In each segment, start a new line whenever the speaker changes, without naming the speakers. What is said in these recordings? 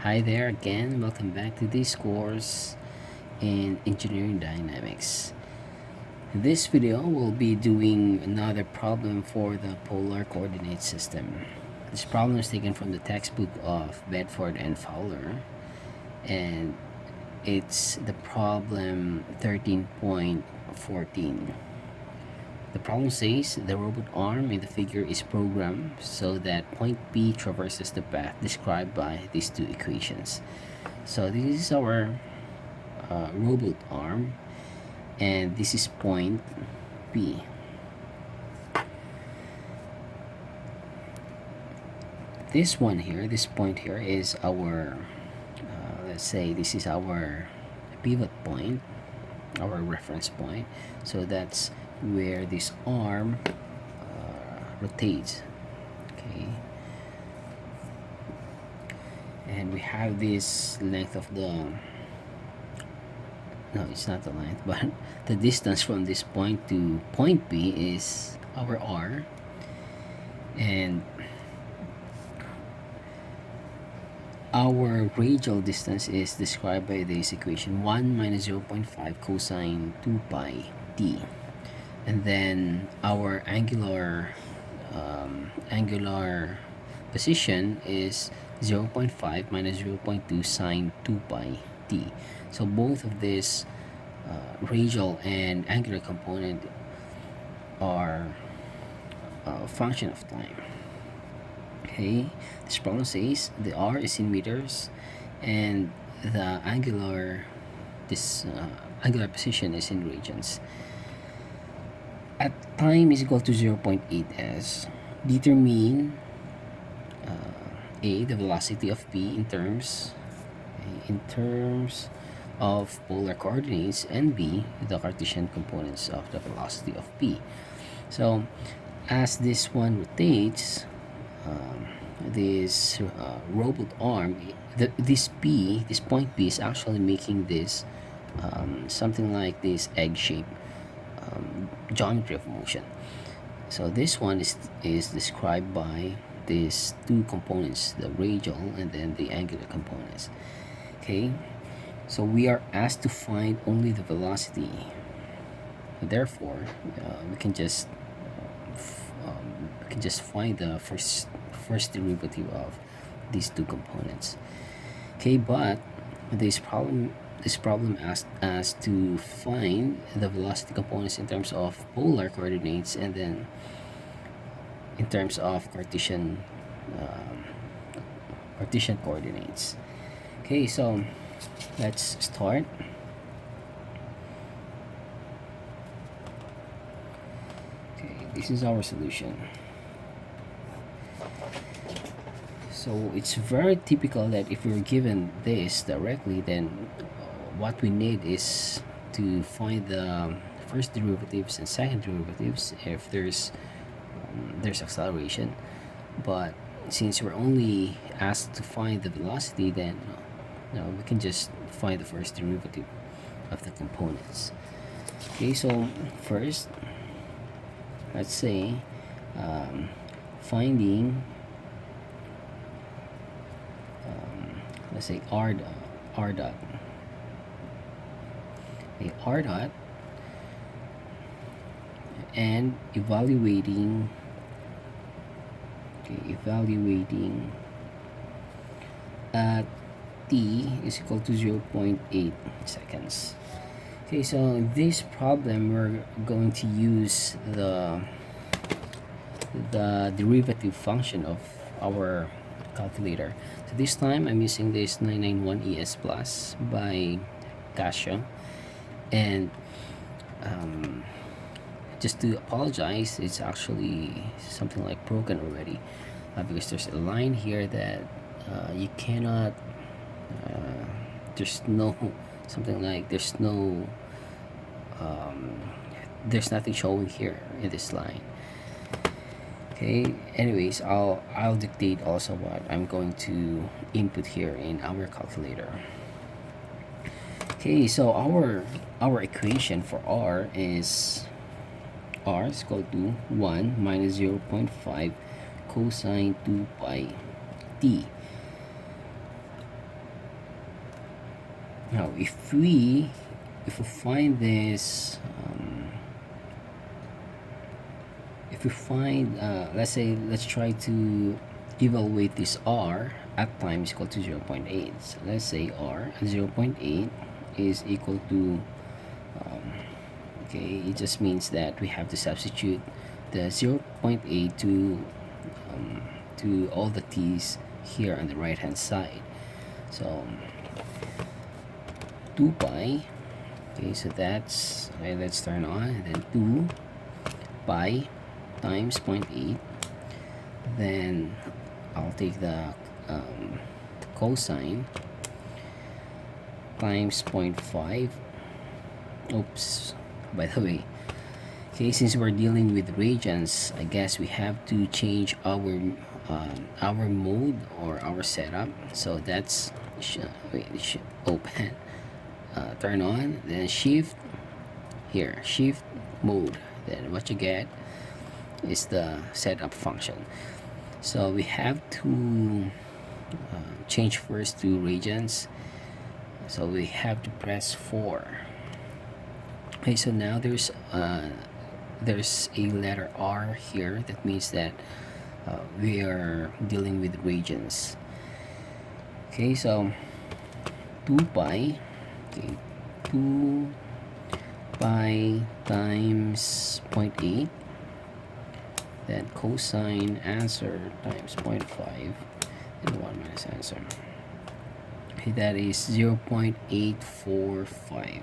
Hi there again, welcome back to this course in Engineering Dynamics. In this video, we'll be doing another problem for the polar coordinate system. This problem is taken from the textbook of Bedford and Fowler, and it's the problem 13.14. The problem says the robot arm in the figure is programmed so that point P traverses the path described by these two equations. So this is our robot arm, and this is point P. This one here, this point here is our, let's say this is our pivot point, our reference point. So that's where this arm rotates. Okay, and we have this length of the, no, it's not the length, but the distance from this point to point B is our R, and our radial distance is described by this equation 1 minus 0.5 cosine 2 pi t, and then our angular position is 0.5 minus 0.2 sine 2 pi t. So both of this radial and angular component are a function of time. Okay, this problem says the R is in meters and the angular position is in radians. At time is equal to 0.8 s, determine A, the velocity of P in terms of polar coordinates, and B, the Cartesian components of the velocity of P. So as this one rotates, this robot arm, this point P is actually making this something like this egg shape geometry of motion. So this one is described by these two components, the radial and then the angular components. Okay, so we are asked to find only the velocity. Therefore, we can just find the first derivative of these two components. Okay, but this problem asked us to find the velocity components in terms of polar coordinates and then in terms of Cartesian coordinates. Okay, so let's start. Okay, this is our solution. So it's very typical that if we're given this directly, then what we need is to find the first derivatives and second derivatives if there's acceleration. But since we're only asked to find the velocity, then we can just find the first derivative of the components. Okay, so first, let's say finding let's say r dot, and evaluating at t is equal to 0.8 seconds. Okay, so in this problem we're going to use the derivative function of our calculator. So this time I'm using this 991 ES Plus by Casio, and just to apologize, it's actually something like broken already, because there's a line here that you cannot there's no something like there's nothing showing here in this line. Okay, anyways, I'll dictate also what I'm going to input here in our calculator. Okay, so our equation for R is equal to 1 minus 0.5 cosine 2 pi t. Now if we find this, if we find, let's try to evaluate this r at time is equal to 0.8. So let's say r at 0.8 is equal to, okay, it just means that we have to substitute the 0.8 to all the t's here on the right hand side. So 2 pi, okay, so that's, okay, let's turn on, and then 2 pi times 0.8, then I'll take the cosine times 0.5. Oops, by the way, okay, since we're dealing with radians, I guess we have to change our mode or our setup. So that's open, turn on, then shift here, shift mode, then what you get is the setup function. So we have to change first to radians, so we have to press 4. Okay, so now there's a letter R here. That means that we are dealing with radians. Okay, so 2 pi, okay, 2 pi times 0.8, then cosine answer times 0.5, and 1 minus answer. Okay, that is 0.845.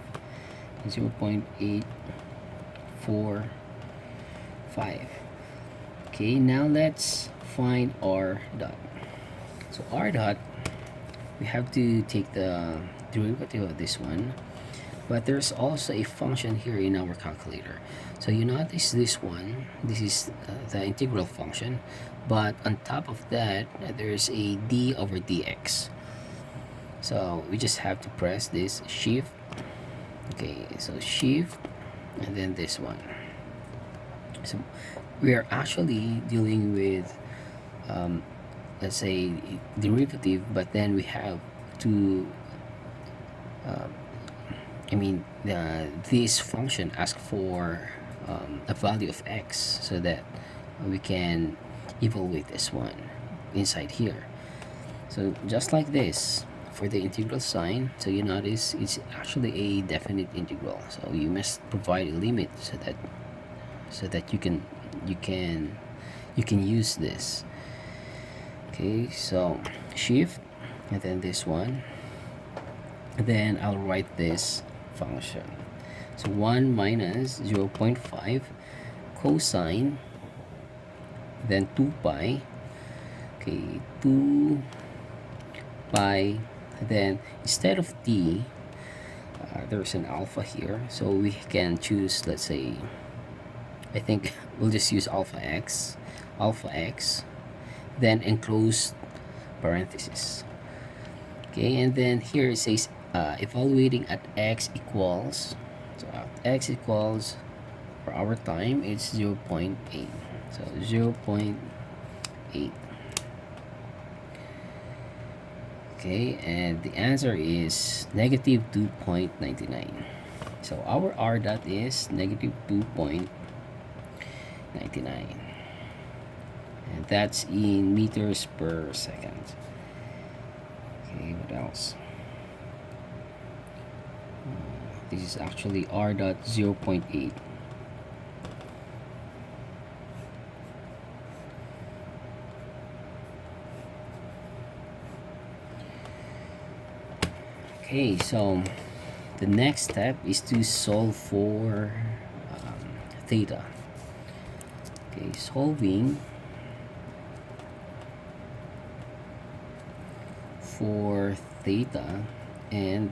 0.845. Okay, now let's find r dot. So r dot, we have to take the derivative of this one, but there's also a function here in our calculator. So you notice this one, this is the integral function, but on top of that there's a d over dx. So we just have to press this shift. Okay, so shift and then this one. So we are actually dealing with, let's say, derivative, but then we have to this function asks for a value of x, so that we can evaluate this one inside here. So just like this for the integral sign, so you notice it's actually a definite integral, so you must provide a limit so that you can use this. Okay, so shift and then this one, then I'll write this function. So 1 minus 0.5 cosine, then 2 pi, okay, 2 pi, then instead of t, there's an alpha here, so we can choose, let's say, I think we'll just use alpha x, then enclosed parenthesis. Okay, and then here it says evaluating at x equals, so at x equals, for our time it's 0.8, so 0.8. Okay, and the answer is negative 2.99. So our r dot is negative 2.99, and that's in meters per second. Okay, what else? This is actually r dot 0.8. Okay, so the next step is to solve for theta. Okay, solving for theta and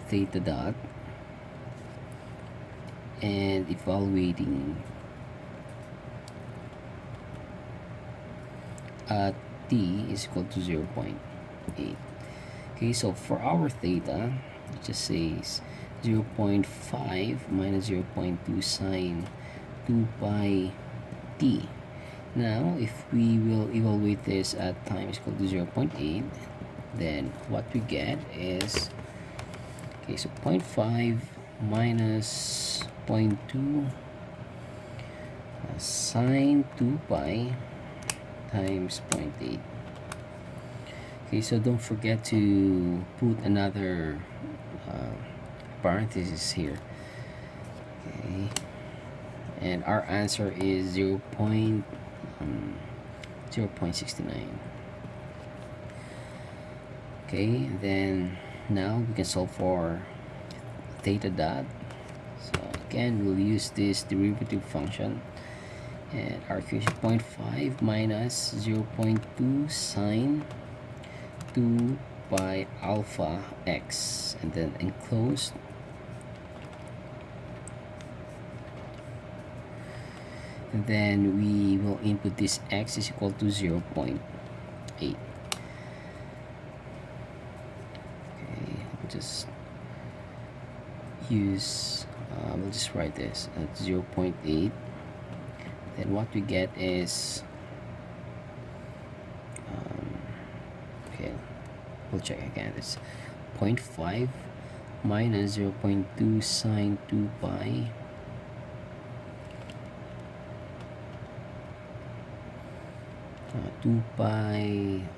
theta dot, and evaluating at t is equal to 0.8. Okay, so for our theta, it just says 0.5 minus 0.2 sine 2 pi t. Now, if we will evaluate this at time is equal to 0.8, then what we get is Okay, so 0.5 minus 0.2 sine 2 pi times 0.8. Okay, so don't forget to put another parenthesis here. Okay, and our answer is 0.69. Okay, then now we can solve for theta dot. So again, we'll use this derivative function, and our equation 0.5 minus 0.2 sine 2 pi alpha x, and then enclosed, and then we will input this x is equal to 0.8. Okay, we'll just use we'll just write this at 0.8. Then what we get is okay, we'll check again. It's 0.5 minus 0.2 sine 2 pi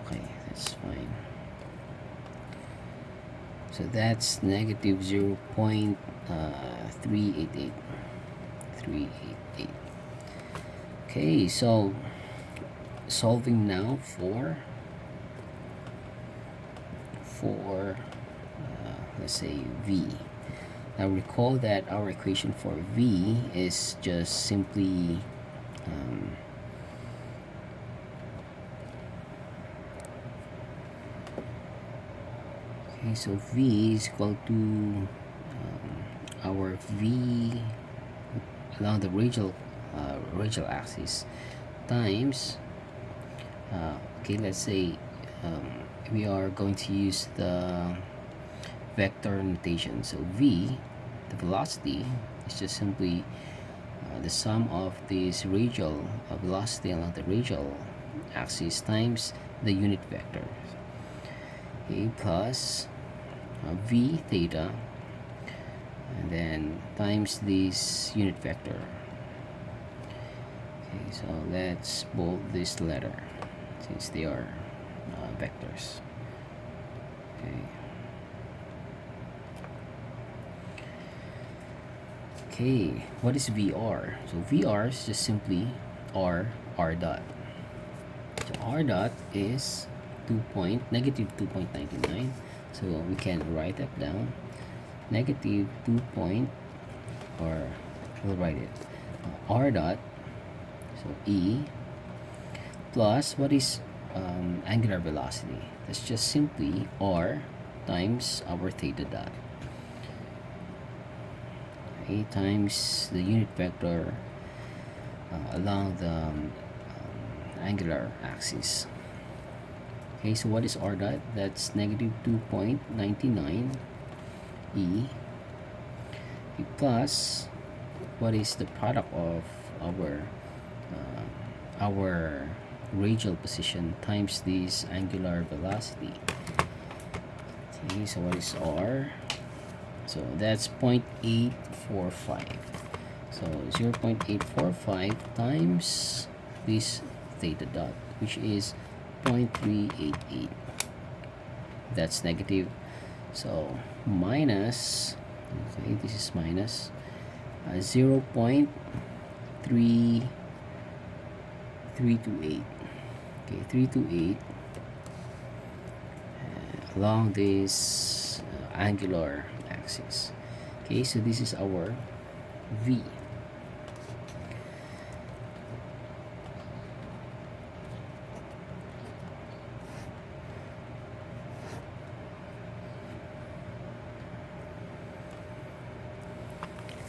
okay, that's fine. So that's negative 0.388. Okay, so solving now for let's say v. Now recall that our equation for v is just simply okay, so v is equal to our v along the radial axis times okay, let's say we are going to use the vector notation. So v, the velocity, is just simply the sum of this radial velocity along the radial axis times the unit vector, okay, plus v theta, and then times this unit vector. Okay, so let's bold this letter since they are vectors. Okay. Okay, what is VR? So VR is just simply R dot. So R dot is negative 2.99. So we can write that down. Negative 2 point, or we'll write it R dot. So E plus what is angular velocity? That's just simply R times our theta dot. Okay, times the unit vector along the angular axis. Okay, so what is R dot? That's negative 2.99 E plus what is the product of our radial position times this angular velocity. Okay, so what is R? So that's 0.845. So 0.845 times this theta dot, which is 0.388. That's negative. So minus, okay, this is minus 0.3328. Okay, 328 along this angular axis. Okay, so this is our V.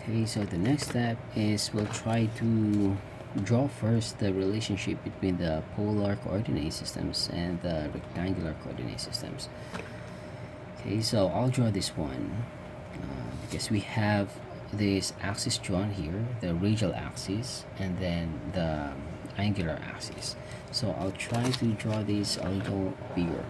Okay, so the next step is we'll try to draw first the relationship between the polar coordinate systems and the rectangular coordinate systems. Okay, so I'll draw this one because we have this axis drawn here, the radial axis, and then the angular axis. So I'll try to draw this a little bigger.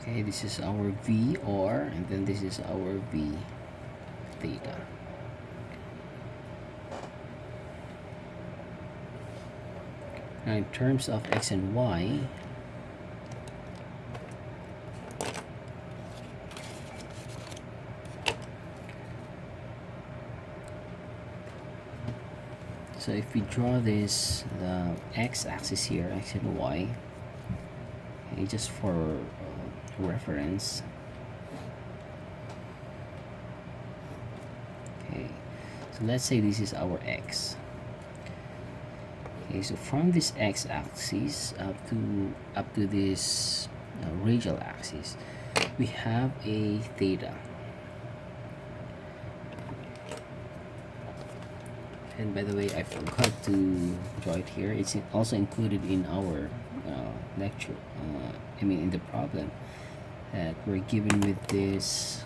Okay, this is our VR, and then this is our V theta. Now in terms of x and y, so if we draw this x-axis here, x and y, okay, just for reference. Okay, so let's say this is our x. Okay, so from this x-axis up to this radial axis, we have a theta. And by the way, I forgot to draw it here. It's also included in our lecture. I mean, in the problem that we're given with this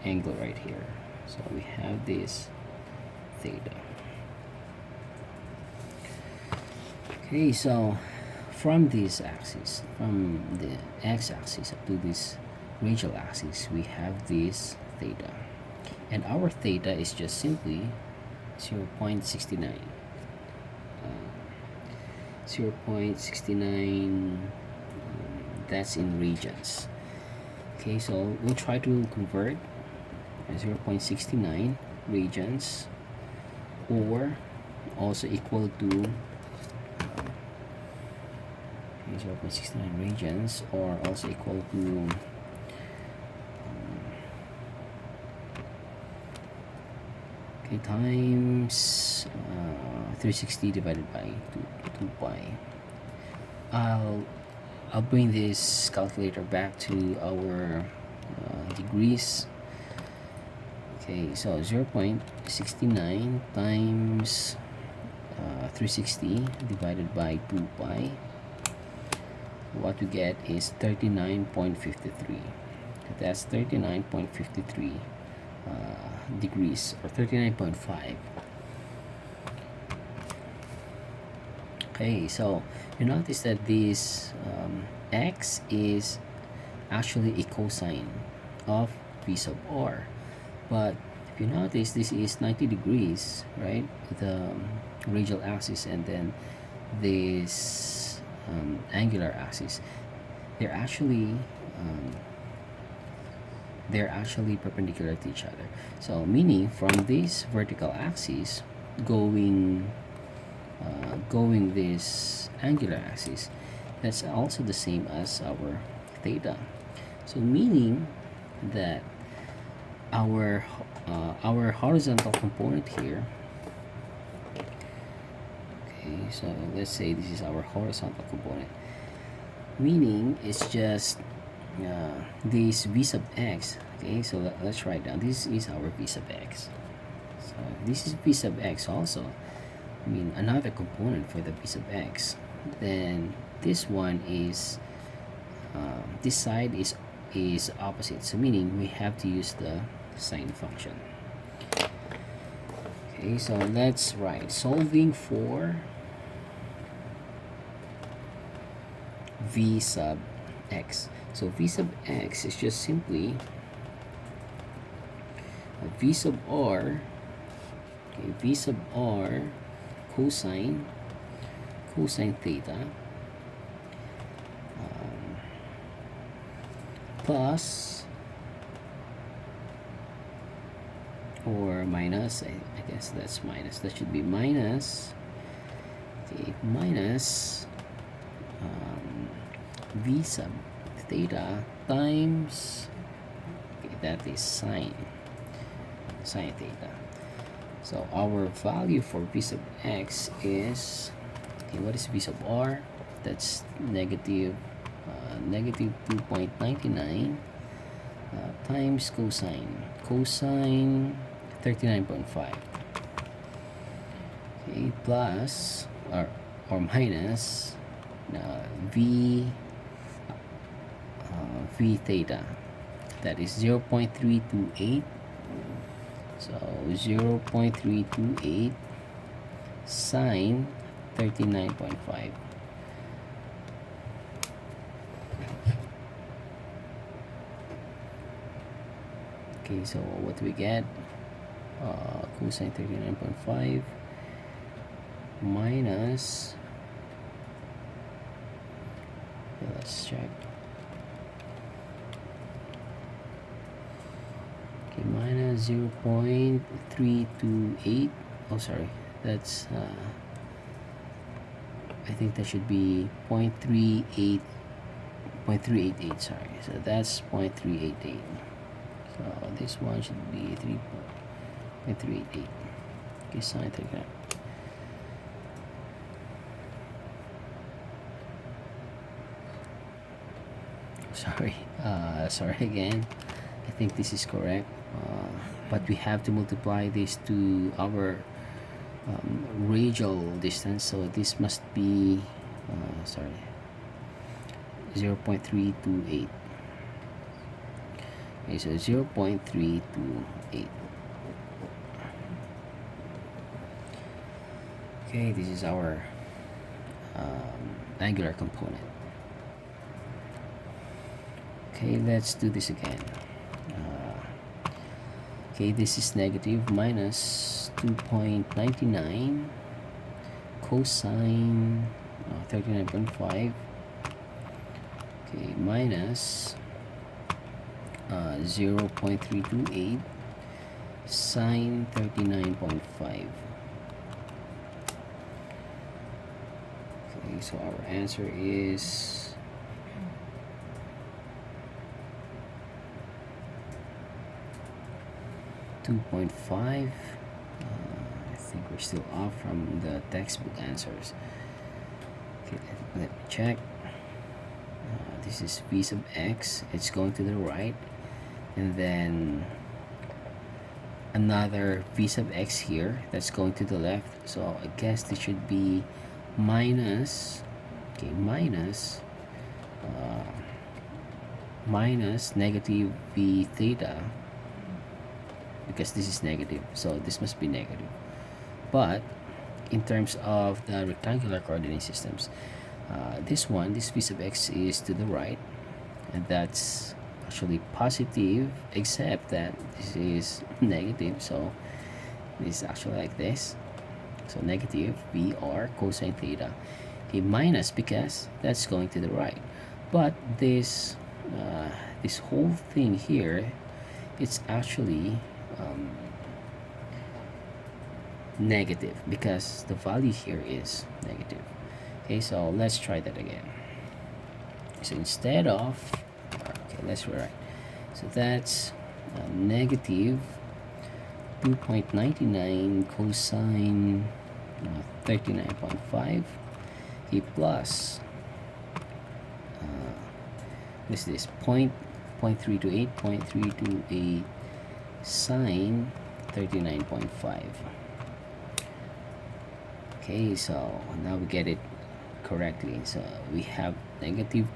angle right here. So we have this theta. Okay, so from this axis, from the x-axis up to this radial axis, we have this theta. And our theta is just simply 0.69. 0.69, that's in regions. Okay, so we'll try to convert 0.69 regions, or also equal to 0.69 regions, or also equal to okay, times 360 divided by 2 pi. I'll bring this calculator back to our degrees. Okay, so 0.69 times 360 divided by 2 pi. What we get is 39.53. That's 39.53 degrees, or 39.5. Okay, so you notice that this x is actually a cosine of v sub r, but if you notice, this is 90 degrees, right? The radial axis, and then this angular axis, they're actually perpendicular to each other. So meaning from this vertical axis going this angular axis, that's also the same as our theta. So meaning that our horizontal component here, okay, so let's say this is our horizontal component, meaning it's just this v sub x. Okay, so let's write down, this is our v sub x. So this is v sub x also, I mean another component for the v sub x. Then this one is this side is opposite, so meaning we have to use the sine function. Okay, so let's write solving for v sub x. So v sub x is just simply v sub r, okay, v sub r cosine theta plus or minus, I guess that's minus, that should be minus, okay, minus v sub theta times, okay, that is sine theta. So our value for v sub x is, okay, what is v sub r? That's negative 2.99 times cosine 39.5, okay, plus or minus v theta, that is 0.328. So 0.328 sine 39.5. Okay, so what do we get? Cosine 39.5 minus, okay, let's check. Okay, minus 0.328. Oh, sorry, that's I think that should be 0.38, 0.388, sorry, so that's 0.388. So this one should be 3.388. Okay, sine 39. Sorry, sorry again. I think this is correct, but we have to multiply this to our radial distance, so this must be sorry, 0.328. Okay, so 0.328. Okay, this is our angular component. Okay, let's do this again. Okay, this is negative minus 2.99 cosine 39.5. Okay, minus 0.328 sine 39.5. Okay, so our answer is 2.5. I think we're still off from the textbook answers. Okay, let me check. This is v sub x, it's going to the right, and then another v sub x here that's going to the left, so I guess this should be minus, okay, minus negative v theta, because this is negative, so this must be negative. But in terms of the rectangular coordinate systems, this v sub x is to the right, and that's actually positive, except that this is negative, so this is actually like this, so negative vr cosine theta. Okay, minus because that's going to the right, but this this whole thing here, it's actually negative because the value here is negative. Okay, so let's try that again. So instead of, okay, let's rewrite. So that's negative 2.99 cosine 39.5, okay, plus this is 0.328 sine 39.5. Okay, so now we get it correctly. So we have negative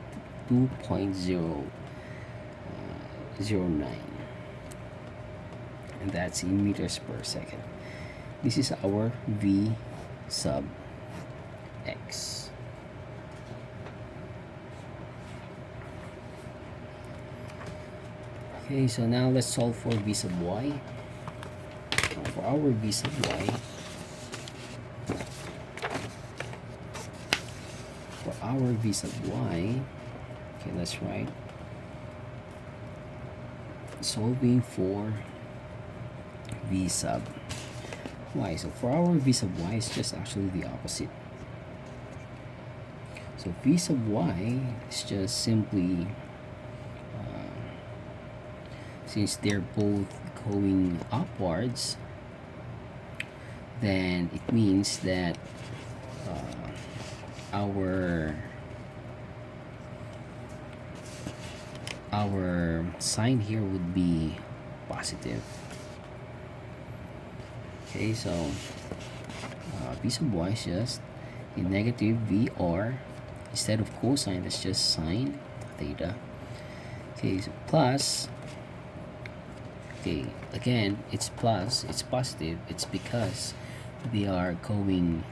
2.009, and that's in meters per second. This is our v sub x. Okay, so now let's solve for v sub y. For our v sub y, okay, let's write solving for v sub y. So for our v sub y, it's just actually the opposite. So v sub y is just simply since they're both going upwards, then it means that our sign here would be positive. Okay, so v sub y is just a negative vr, instead of cosine, that's just sine theta. Okay, so plus, okay, again, it's plus, it's positive, it's because they are going,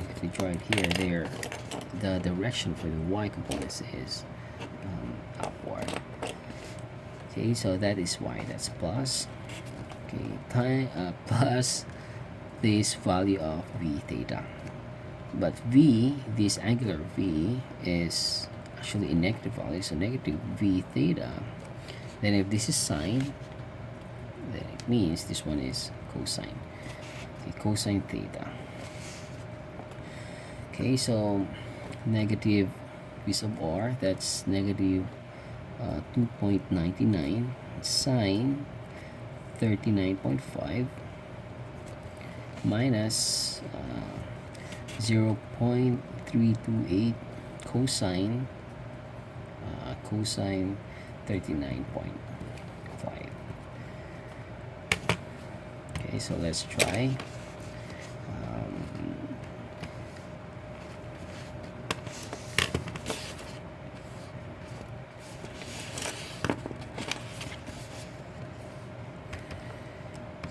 if we draw it here, the direction for the y components is upward. Okay, so that is y, that's plus, okay, time plus this value of v theta. But v, this angular v, is actually a negative value, so negative v theta. Then if this is sine, then it means this one is cosine. Okay, cosine theta. Okay, so negative v sub r, that's negative 2.99 sine 39.5 minus 0.328 cosine cosine 39.5. Okay, so let's try.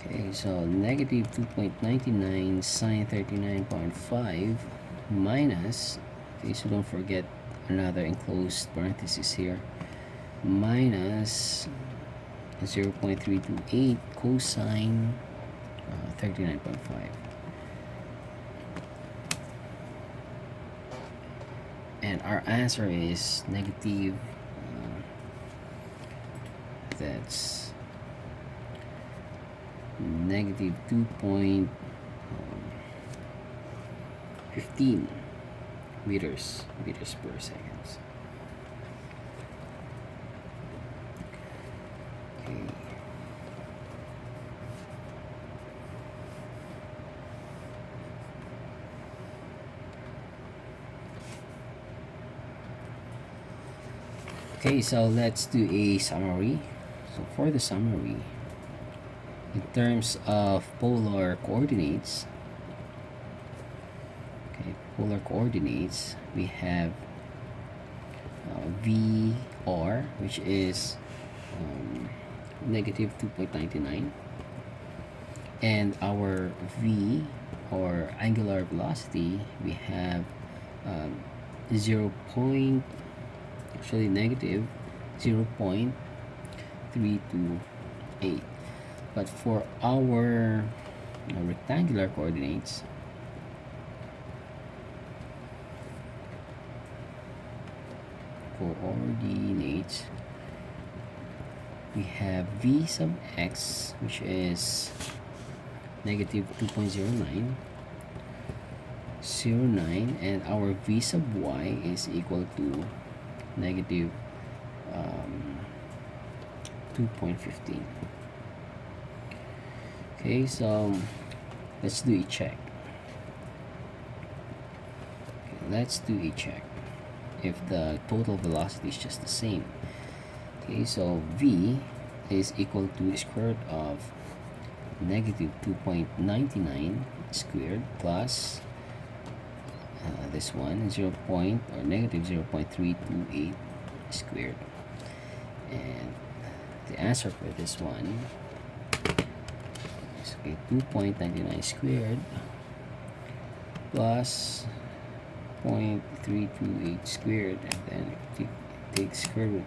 Okay, so negative 2.99 sine 39.5 minus, okay, so don't forget another enclosed parenthesis here, minus 0.328 cosine 39.5. And our answer is negative, that's negative 2.15 meters per second. Okay. Okay, so let's do a summary. So for the summary, in terms of polar coordinates, okay, we have VR, which is negative 2.99, and our V, or angular velocity, we have 0. Actually negative 0.328. But for our rectangular coordinates, we have v sub x, which is negative 2.09, and our v sub y is equal to negative 2.15. Okay, so let's do a check. Okay, let's do a check if the total velocity is just the same. Okay, so v is equal to square root of negative 2.99 squared plus this one, negative 0.328 squared, and the answer for this one is 2.99 squared plus 0.328 squared, and then if you take square root,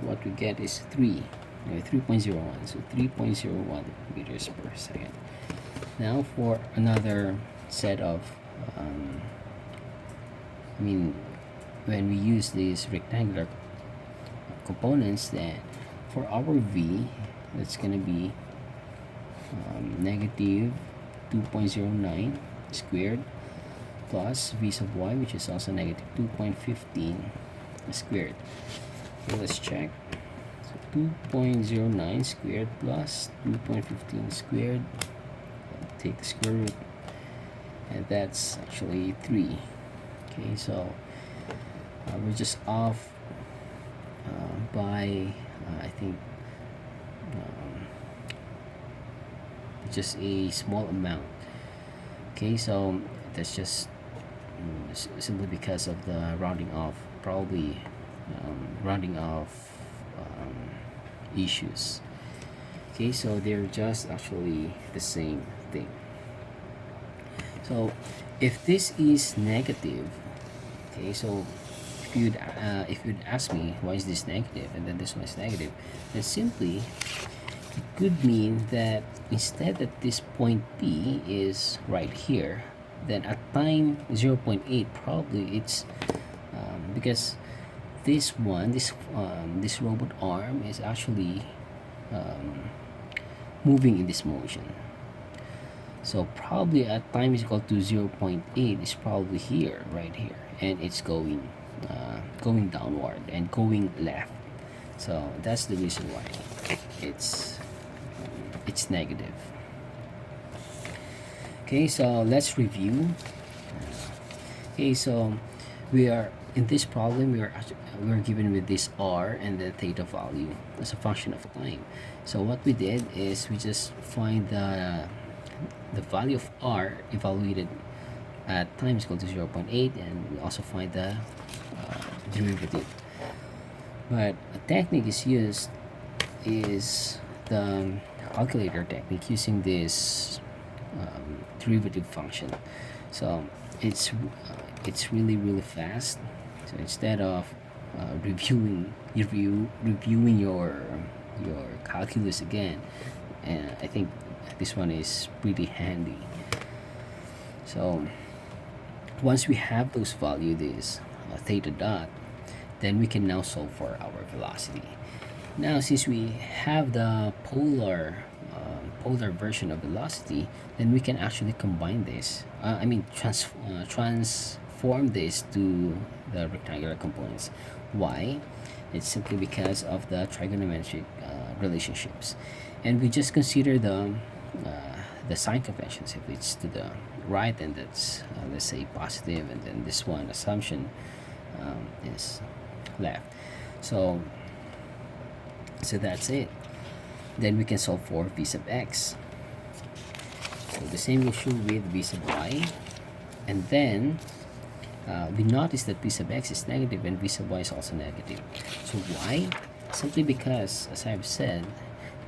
what we get is 3.01, so 3.01 meters per second. Now for another set of when we use these rectangular components, then for our v, that's gonna be negative 2.09 squared plus v sub y, which is also negative 2.15 squared. Okay, let's check. So 2.09 squared plus 2.15 squared, take the square root, and that's actually 3. Okay, so we're just off by I think just a small amount. Okay, so that's just simply because of the rounding off, probably rounding off issues. Okay, so they're just actually the same thing. So if this is negative, okay, so if you'd ask me why is this negative and then this one is negative, then simply it could mean that instead that this point P is right here, then at time 0.8 probably it's because this robot arm is actually um, moving in this motion. So probably at time is equal to 0.8 is probably here, right here, and it's going downward and going left. So that's the reason why it's negative. Okay, so let's review. Okay, so we are in this problem. We are given with this r and the theta value as a function of time. So what we did is we just find the value of r evaluated at time is equal to 0.8, and we also find the derivative. But a technique is used is the calculator technique using this derivative function. So it's really fast. So instead of reviewing your calculus again, and I think this one is pretty handy. So once we have those values, this theta dot, then we can now solve for our velocity. Now since we have the polar version of velocity, then we can actually combine this, transform this to the rectangular components. Why? It's simply because of the trigonometric relationships, and we just consider the sign conventions. If it's to the right, then that's let's say positive, and then this one assumption is left. So that's it. Then we can solve for v sub x. So the same issue with v sub y, and then we notice that v sub x is negative and v sub y is also negative. So why? Simply because, as I've said,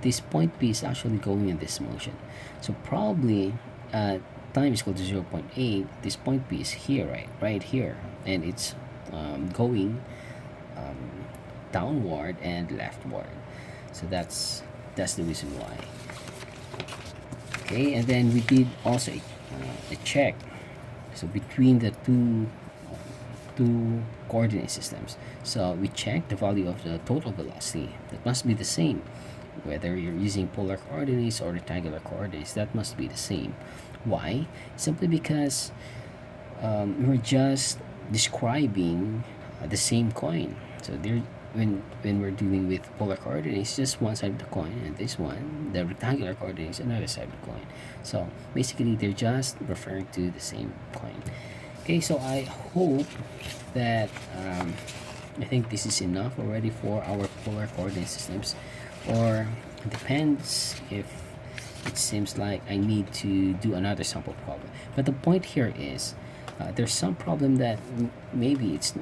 this point P is actually going in this motion. So probably time is equal to 0.8. This point P is here, right here, and it's going downward and leftward. So that's the reason why. Okay, and then we did also a check. So between the two coordinate systems, so we check the value of the total velocity. That must be the same, whether you're using polar coordinates or rectangular coordinates. That must be the same. Why? Simply because we're just describing the same coin. So there, when we're dealing with polar coordinates, just one side of the coin, and this one, the rectangular coordinates, another side of the coin. So basically, they're just referring to the same coin. Okay, so I hope that I think this is enough already for our polar coordinate systems, or it depends if it seems like I need to do another sample problem. But the point here is there's some problem that maybe it's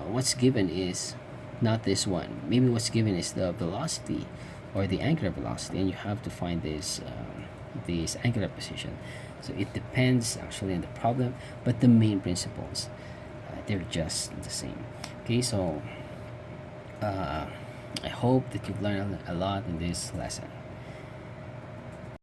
what's given is not this one. Maybe what's given is the velocity or the angular velocity, and you have to find this angular position. So it depends actually on the problem, but the main principles they're just the same. Okay, so I hope that you've learned a lot in this lesson.